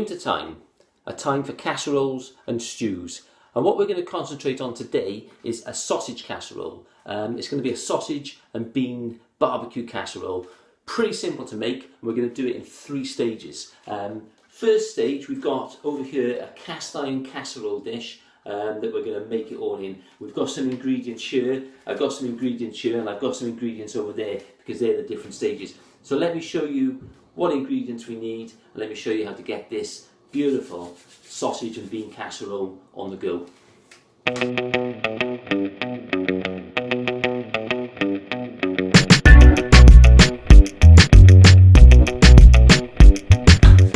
winter time, a time for casseroles and stews. And what we're going to concentrate on today is a sausage casserole. It's going to be a sausage and bean barbecue casserole. Pretty simple to make, and we're going to do it in 3 stages. First stage, we've got over here a cast iron casserole dish that we're going to make it all in. We've got some ingredients here, I've got some ingredients here, and I've got some ingredients over there because they're the different stages. So let me show you what ingredients we need, and let me show you how to get this beautiful sausage and bean casserole on the go.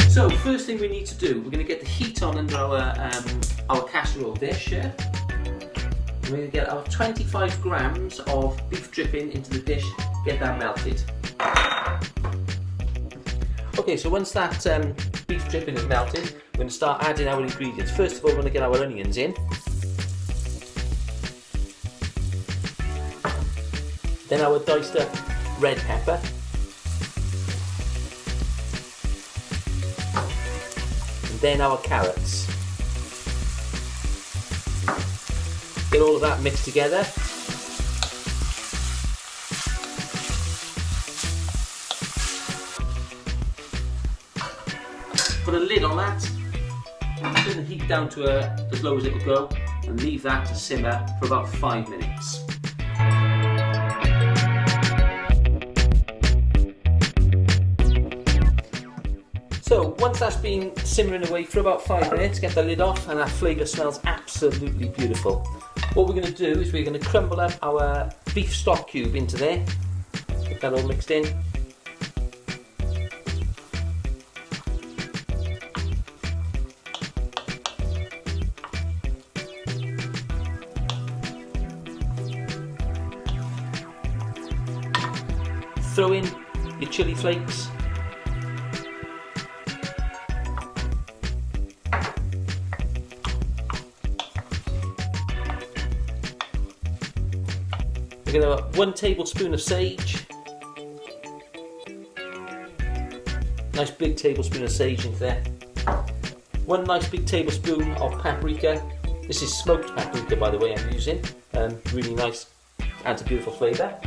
So first thing we need to do, we're going to get the heat on under our casserole dish here. We're going to get our 25 grams of beef dripping into the dish, get that melted. Okay, so once that beef dripping is melted, we're going to start adding our ingredients. First of all, we're going to get our onions in. Then our diced up red pepper. And then our carrots. Get all of that mixed together. Put a lid on that, turn the heat down to as low as it will go, and leave that to simmer for about 5 minutes. So once that's been simmering away for about 5 minutes, get the lid off, and that flavour smells absolutely beautiful. What we're going to do is we're going to crumble up our beef stock cube into there, get that all mixed in. Throw in your chili flakes. We're going to have 1 tablespoon of sage. Nice big tablespoon of sage into there. 1 nice big tablespoon of paprika. This is smoked paprika, by the way, I'm using. Really nice, adds a beautiful flavour.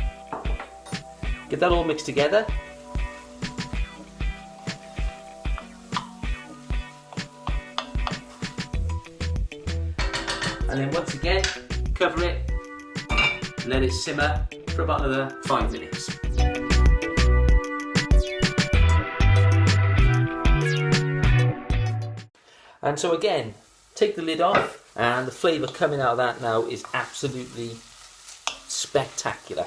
Get that all mixed together. And then once again, cover it, let it simmer for about another 5 minutes. And so again, take the lid off, and the flavour coming out of that now is absolutely spectacular.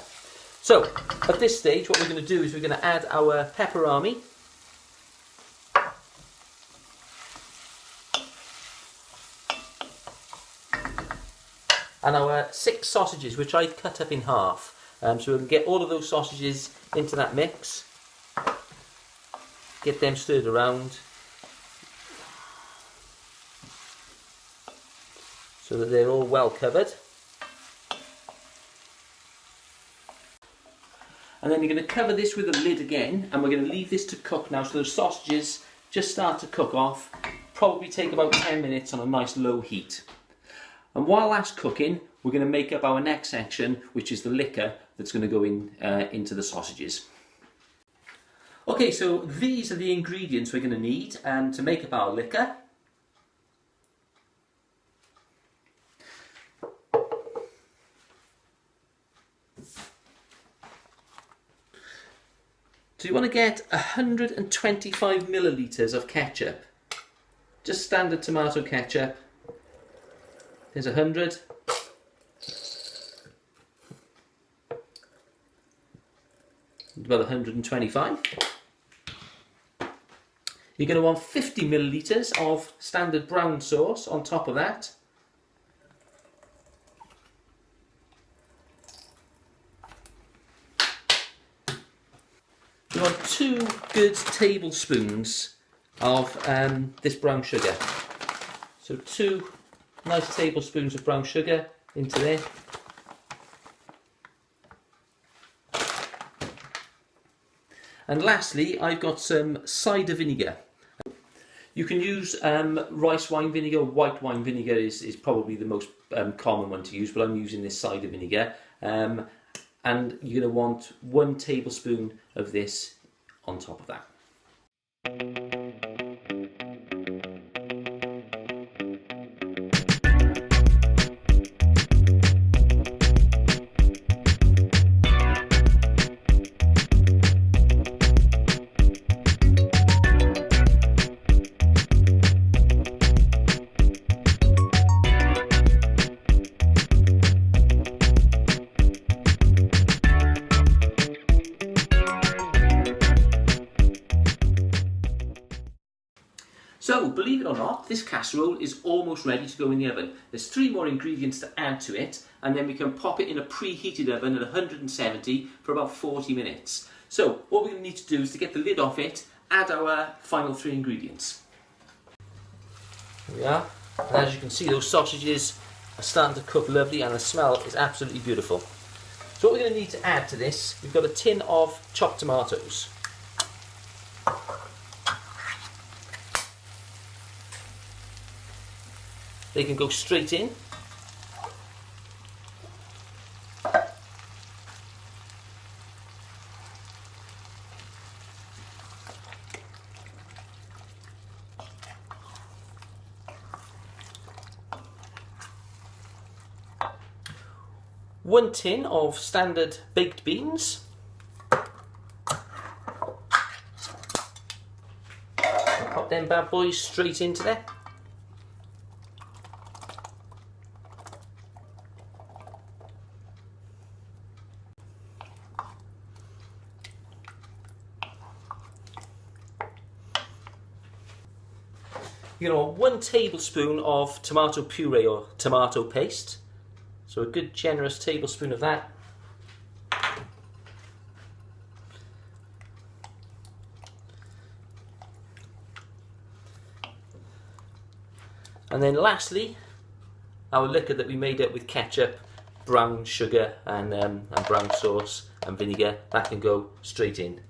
So, at this stage, what we're going to do is we're going to add our pepperami. And our 6 sausages, which I've cut up in half. So we can get all of those sausages into that mix. Get them stirred around, so that they're all well covered. And then you're going to cover this with a lid again, and we're going to leave this to cook now. So those sausages just start to cook off, probably take about 10 minutes on a nice low heat. And while that's cooking, we're going to make up our next section, which is the liquor that's going to go into the sausages. Okay, so these are the ingredients we're going to need to make up our liquor. So you want to get 125 millilitres of ketchup. Just standard tomato ketchup. There's 100. About 125. You're going to want 50 millilitres of standard brown sauce on top of that. You want 2 good tablespoons of this brown sugar. So 2 nice tablespoons of brown sugar into there. And lastly, I've got some cider vinegar. You can use rice wine vinegar. White wine vinegar is probably the most common one to use, but I'm using this cider vinegar. And you're going to want 1 tablespoon of this on top of that. So, believe it or not, this casserole is almost ready to go in the oven. There's 3 more ingredients to add to it, and then we can pop it in a preheated oven at 170 for about 40 minutes. So, what we're going to need to do is to get the lid off it, add our final 3 ingredients. Here we are. And as you can see, those sausages are starting to cook lovely, and the smell is absolutely beautiful. So what we're going to need to add to this, we've got a tin of chopped tomatoes. They can go straight in. One tin of standard baked beans. Pop them bad boys straight into there. You're going to want 1 tablespoon of tomato puree or tomato paste. So a good generous tablespoon of that. And then lastly, our liquor that we made up with ketchup, brown sugar and brown sauce and vinegar, that can go straight in.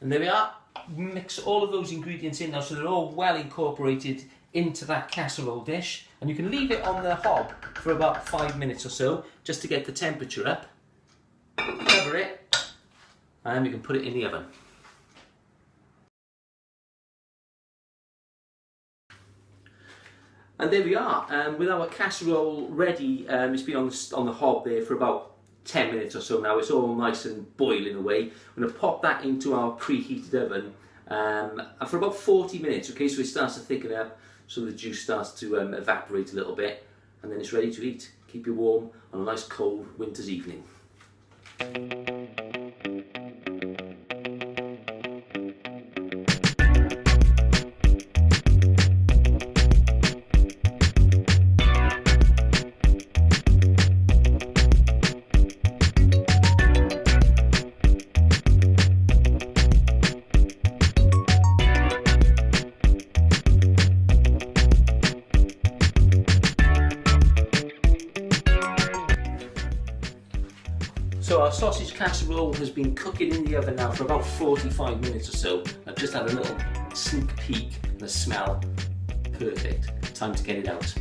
And there we are. Mix all of those ingredients in now so they're all well incorporated into that casserole dish, and you can leave it on the hob for about 5 minutes or so just to get the temperature up. Cover it, and we can put it in the oven. And there we are, with our casserole ready. It's been on the hob there for about 10 minutes or so now. It's all nice and boiling away. I'm going to pop that into our preheated oven for about 40 minutes, okay, so it starts to thicken up, so the juice starts to evaporate a little bit, and then it's ready to eat. Keep you warm on a nice cold winter's evening. So our sausage casserole has been cooking in the oven now for about 45 minutes or so. I've just had a little sneak peek and the smell perfect. Time to get it out.